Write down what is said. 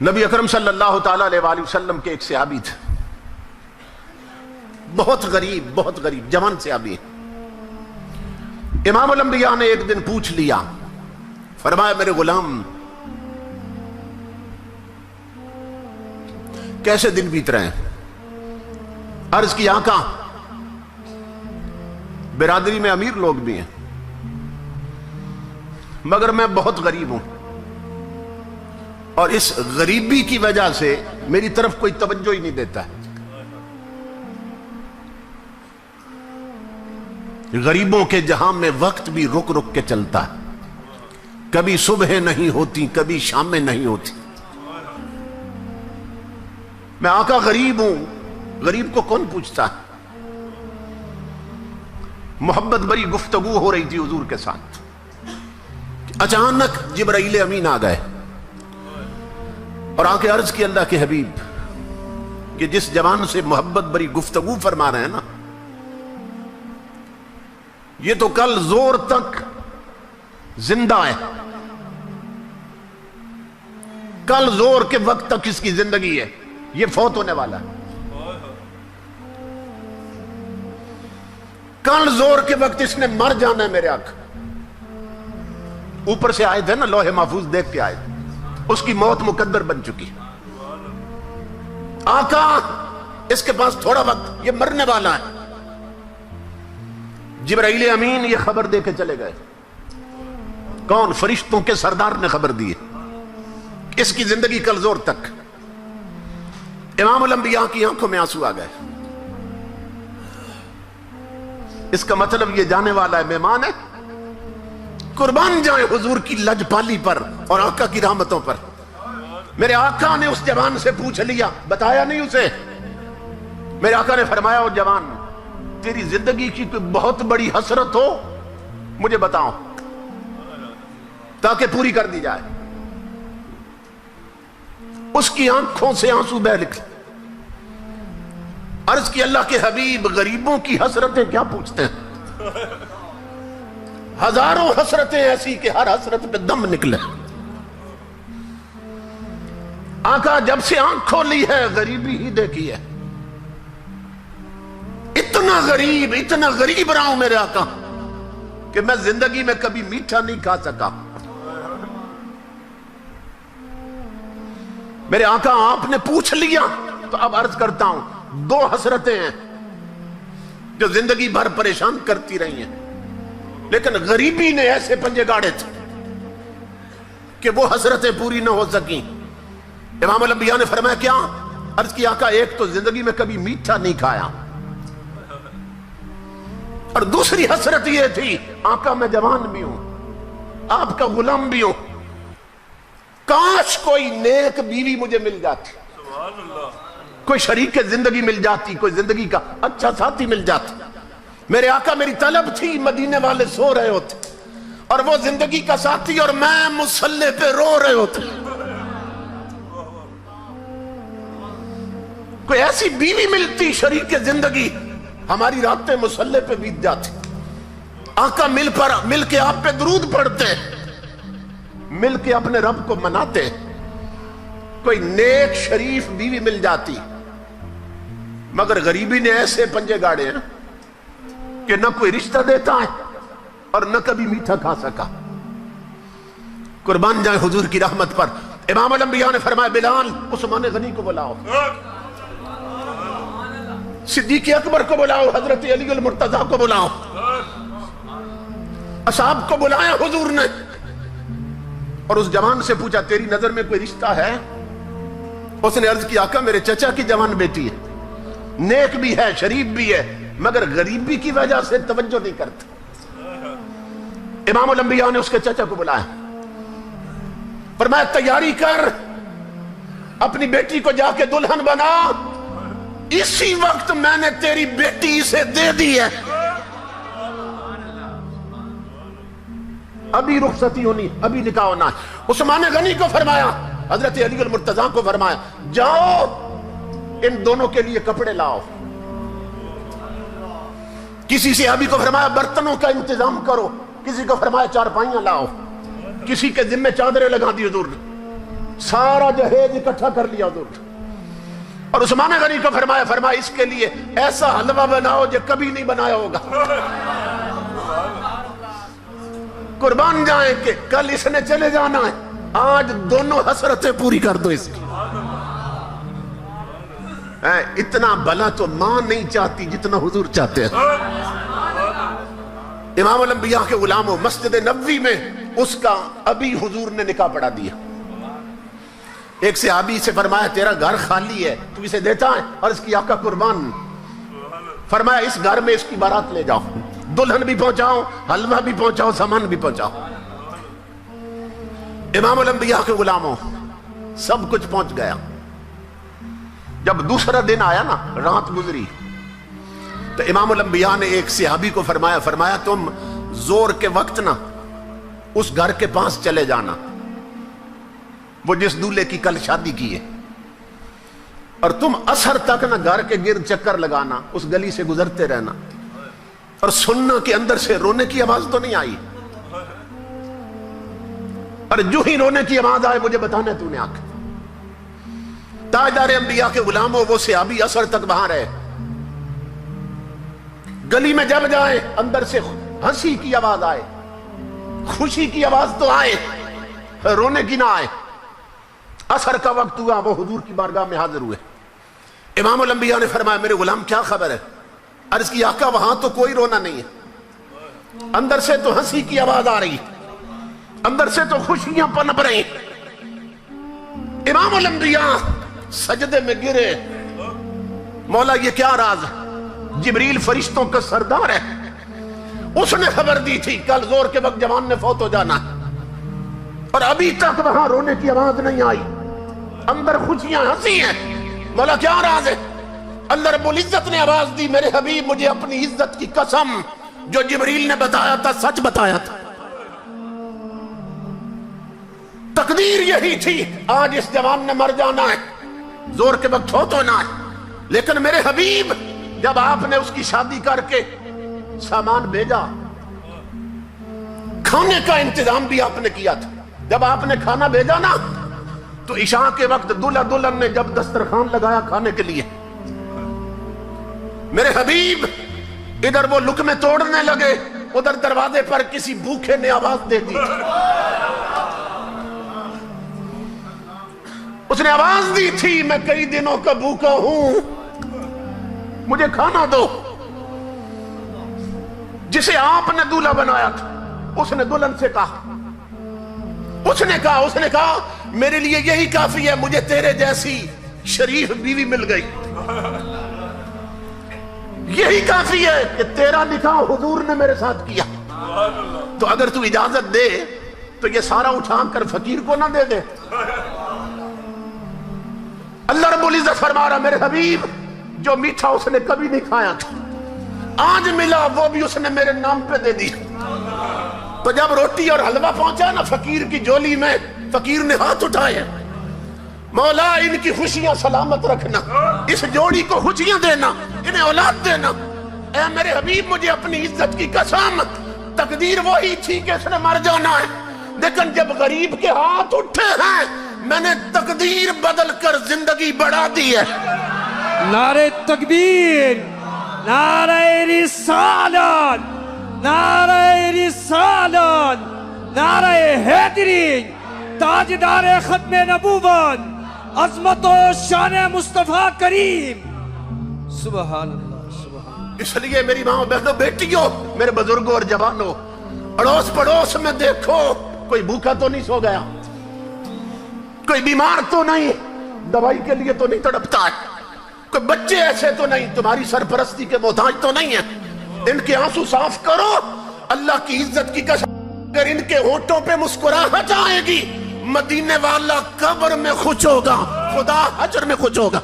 نبی اکرم صلی اللہ تعالی علیہ وآلہ وسلم کے ایک صحابی تھے، بہت غریب جوان صحابی ہیں۔ امام الانبیاء نے ایک دن پوچھ لیا، فرمایا میرے غلام کیسے دن بیت رہے ہیں؟ عرض کی آقا برادری میں امیر لوگ بھی ہیں مگر میں بہت غریب ہوں اور اس غریبی کی وجہ سے میری طرف کوئی توجہ ہی نہیں دیتا ہے۔ غریبوں کے جہاں میں وقت بھی رک رک کے چلتا ہے، کبھی صبح نہیں ہوتی کبھی شام میں نہیں ہوتی۔ میں آقا غریب ہوں، غریب کو کون پوچھتا ہے؟ محبت بری گفتگو ہو رہی تھی حضور کے ساتھ، اچانک جبرائیل امین آ گئے اور آ کے عرض کی اللہ کے حبیب کہ جس جوان سے محبت بری گفتگو فرما رہے ہیں نا، یہ تو کل زور تک زندہ ہے، کل زور کے وقت تک اس کی زندگی ہے، یہ فوت ہونے والا ہے۔ کل زور کے وقت اس نے مر جانا ہے میرے آقا۔ اوپر سے آئے تھے نا، لوح محفوظ دیکھ کے آئے تھے، اس کی موت مقدر بن چکی۔ آقا اس کے پاس تھوڑا وقت، یہ مرنے والا ہے۔ جبرائیل امین یہ خبر دے کے چلے گئے۔ کون؟ فرشتوں کے سردار نے خبر دی ہے اس کی زندگی کل زور تک۔ امام الانبیاء کی آنکھوں میں آنسو آ گئے۔ اس کا مطلب یہ جانے والا ہے، مہمان ہے۔ قربان جائیں حضور کی لجپالی پر اور آقا کی رحمتوں پر۔ میرے آقا نے اس جوان سے پوچھ لیا، بتایا نہیں اسے۔ میرے آقا نے فرمایا او جوان، تیری زندگی کی کوئی بہت بڑی حسرت ہو مجھے بتاؤ تاکہ پوری کر دی جائے۔ اس کی آنکھوں سے آنسو بہہ نکلے۔ عرض کی اللہ کے حبیب غریبوں کی حسرتیں کیا پوچھتے ہیں؟ ہزاروں حسرتیں ایسی کہ ہر حسرت پہ دم نکلے۔ آقا جب سے آنکھ کھولی ہے غریبی ہی دیکھی ہے۔ اتنا غریب رہا ہوں میرے آقا کہ میں زندگی میں کبھی میٹھا نہیں کھا سکا۔ میرے آقا آپ نے پوچھ لیا تو اب عرض کرتا ہوں، دو حسرتیں ہیں جو زندگی بھر پریشان کرتی رہی ہیں، لیکن غریبی نے ایسے پنجے گاڑے تھے کہ وہ حسرتیں پوری نہ ہو سکیں۔ امام الانبیاء نے فرمایا کیا؟ عرض کی آقا ایک تو زندگی میں کبھی میٹھا نہیں کھایا، اور دوسری حسرت یہ تھی آقا میں جوان بھی ہوں، آپ کا غلام بھی ہوں، کاش کوئی نیک بیوی مجھے مل جاتی، کوئی شریک زندگی مل جاتی، کوئی زندگی کا اچھا ساتھی مل جاتا۔ میرے آقا میری طلب تھی، مدینے والے سو رہے ہوتے اور وہ زندگی کا ساتھی اور میں مصلی پہ رو رہے ہوتے، کوئی ایسی بیوی ملتی شریک زندگی، ہماری راتیں مصلی پہ بیت جاتی، آقا مل کے آپ پہ درود پڑھتے، مل کے اپنے رب کو مناتے، کوئی نیک شریف بیوی مل جاتی۔ مگر غریبی نے ایسے پنجے گاڑے ہیں کہ نہ کوئی رشتہ دیتا ہے اور نہ کبھی میٹھا کھا سکا۔ قربان جائیں حضور کی رحمت پر۔ امام الانبیاء نے فرمایا بلال عثمان غنی کو بلاؤ، صدیق اکبر کو بلاؤ، حضرت علی المرتضیٰ کو بلاؤ۔ اصحاب کو بلایا حضور نے اور اس جوان سے پوچھا تیری نظر میں کوئی رشتہ ہے؟ اس نے عرض کی آقا میرے چچا کی جوان بیٹی ہے، نیک بھی ہے شریف بھی ہے مگر غریبی کی وجہ سے توجہ نہیں کرتا۔ امام الانبیاء نے اس کے چچا کو بلایا، فرمایا تیاری کر، اپنی بیٹی کو جا کے دلہن بنا، اسی وقت میں نے تیری بیٹی اسے دے دی ہے، ابھی رخصتی ہونی، ابھی نکاح ہونا ہے۔ عثمان غنی کو فرمایا، حضرت علی المرتضیٰ کو فرمایا جاؤ ان دونوں کے لیے کپڑے لاؤ۔ کسی صحابی کو فرمایا برتنوں کا انتظام کرو، کسی کو فرمایا چارپائیاں لاؤ، किसी के जिम्मे चादरें लगा दी हुजूर ने, सारा जहेज इकट्ठा कर लिया हुजूर ने। और उस्मान गनी को फरमाया इसके लिए ऐसा हलवा बनाओ जो कभी नहीं बनाया होगा। कुर्बान जाए कि कल इसने चले जाना है, आज दोनों हसरतें पूरी कर दो इसकी। इतना भला तो मां नहीं चाहती जितना हुजूर चाहते हैं। इमाम अल-अंबिया के गुलामों, मस्जिद नबवी में उसका अभी हुजूर ने निकाह पढ़ा दिया। एक सहाबी से फरमाया तेरा घर खाली है, तू इसे देता है? और इसकी आका कुर्बान, फरमाया इस घर में इसकी बारात ले जाओ, दुल्हन भी पहुंचाओ, हलवा भी पहुंचाओ, सामान भी पहुंचाओ। इमाम अल-अंबिया के गुलामों, सब कुछ पहुंच गया। जब दूसरा दिन आया ना, रात गुजरी, तो इमाम अल-अंबिया ने एक सहाबी को फरमाया तुम जोर के वक्त ना उस घर के पास चले जाना, वो जिस दूल्हे की कल शादी की है, और तुम असर तक ना घर के गिर्द चक्कर लगाना, उस गली से गुजरते रहना, और सुनना कि अंदर से रोने की आवाज तो नहीं आई, और जो ही रोने की आवाज आए मुझे बताना तूने आके। ताजदार अंबिया के गुलामों, वो सहाबी असर तक वहां रहे। गली में जब जाए अंदर से हंसी की आवाज आए, खुशी की आवाज तो आए, रोने की ना आए। असर का वक्त हुआ, वो हुजूर की बारगाह में हाजिर हुए। इमाम अल-अंबिया ने फरमाया मेरे गुलाम क्या खबर है? अर्ज की आका वहां तो कोई रोना नहीं है, अंदर से तो हंसी की आवाज आ रही, अंदर से तो खुशियां पनप रही। इमाम अल-अंबिया सजदे में गिरे, मौला ये क्या राज? जिब्रील फरिश्तों का सरदार है, उसने खबर दी थी कल जोर के वक्त जवान ने फौत हो जाना, और अभी तक वहां रोने की आवाज नहीं आई, अंदर खुशियां हंसी हैं। मौला क्या राज है? अल्लाह रब्बुल इज्जत ने आवाज दी मेरे हबीब मुझे अपनी इज्जत की कसम, जो जिब्रील ने बताया था सच बताया था। तकदीर यही थी, आज इस जवान ने मर जाना है, जोर के वक्त फौत होना है, लेकिन मेरे हबीब जब आपने उसकी शादी करके सामान भेजा, खाने का इंतजाम भी आपने किया था, जब आपने खाना भेजा ना तो इशा के वक्त दूल्हा दुल्हन ने जब दस्तरखान लगाया खाने के लिए, मेरे हबीब इधर वो लुकमे तोड़ने लगे, उधर दरवाजे पर किसी भूखे ने आवाज दे दी। उसने आवाज दी थी मैं कई दिनों का भूखा हूं, मुझे खाना दो। जिसे आपने दूल्हा बनाया था उसने दुल्हन से कहा, उसने कहा मेरे लिए यही काफी है, मुझे तेरे जैसी शरीफ बीवी मिल गई, यही काफी है कि तेरा निकाह हुजूर ने मेरे साथ किया। तो अगर तू इजाजत दे तो ये सारा उठाकर फकीर को ना दे दे। अल्लाह रब्बुल इज्जत फरमा रहा मेरे हबीब जो मीठा उसने कभी नहीं खाया था, आज मिला वो भी उसने मेरे नाम पे दे दी। तो जब रोटी और हलवा पहुंचा ना फकीर की झोली में, फकीर ने हाथ उठाए, मौला इनकी खुशियां सलामत रखना, इस जोड़ी को खुशियां देना, इन्हें औलाद देना। ऐ मेरे हबीब मुझे अपनी इज्जत की कसम, तकदीर वही थी कि इसने मर जाना है, लेकिन जब गरीब के हाथ उठे हैं मैंने तकदीर बदल कर जिंदगी बढ़ा दी है। नारे तकबीर, नारे रिसालत, नारे रिसालत, नारे हैदरी, ताजदार खत्मे नबूवत, अज़मत और शान मुस्तफा करीम। सुभान अल्लाह, सुभान। इसलिए मेरी माँ बहनों बेटियों, मेरे बुजुर्गों और जवानों, अड़ोस पड़ोस में देखो कोई भूखा तो नहीं सो गया, कोई बीमार तो नहीं, दवाई के लिए तो नहीं तड़पता है, कोई बच्चे ऐसे तो नहीं तुम्हारी सरपरस्ती के मोहताज तो नहीं है। इनके आंसू साफ करो, अल्लाह की इज्जत की कसम, अगर इनके होठों पे मुस्कुराहट आएगी मदीने वाला कब्र में खुश होगा, खुदा हजर में खुश होगा।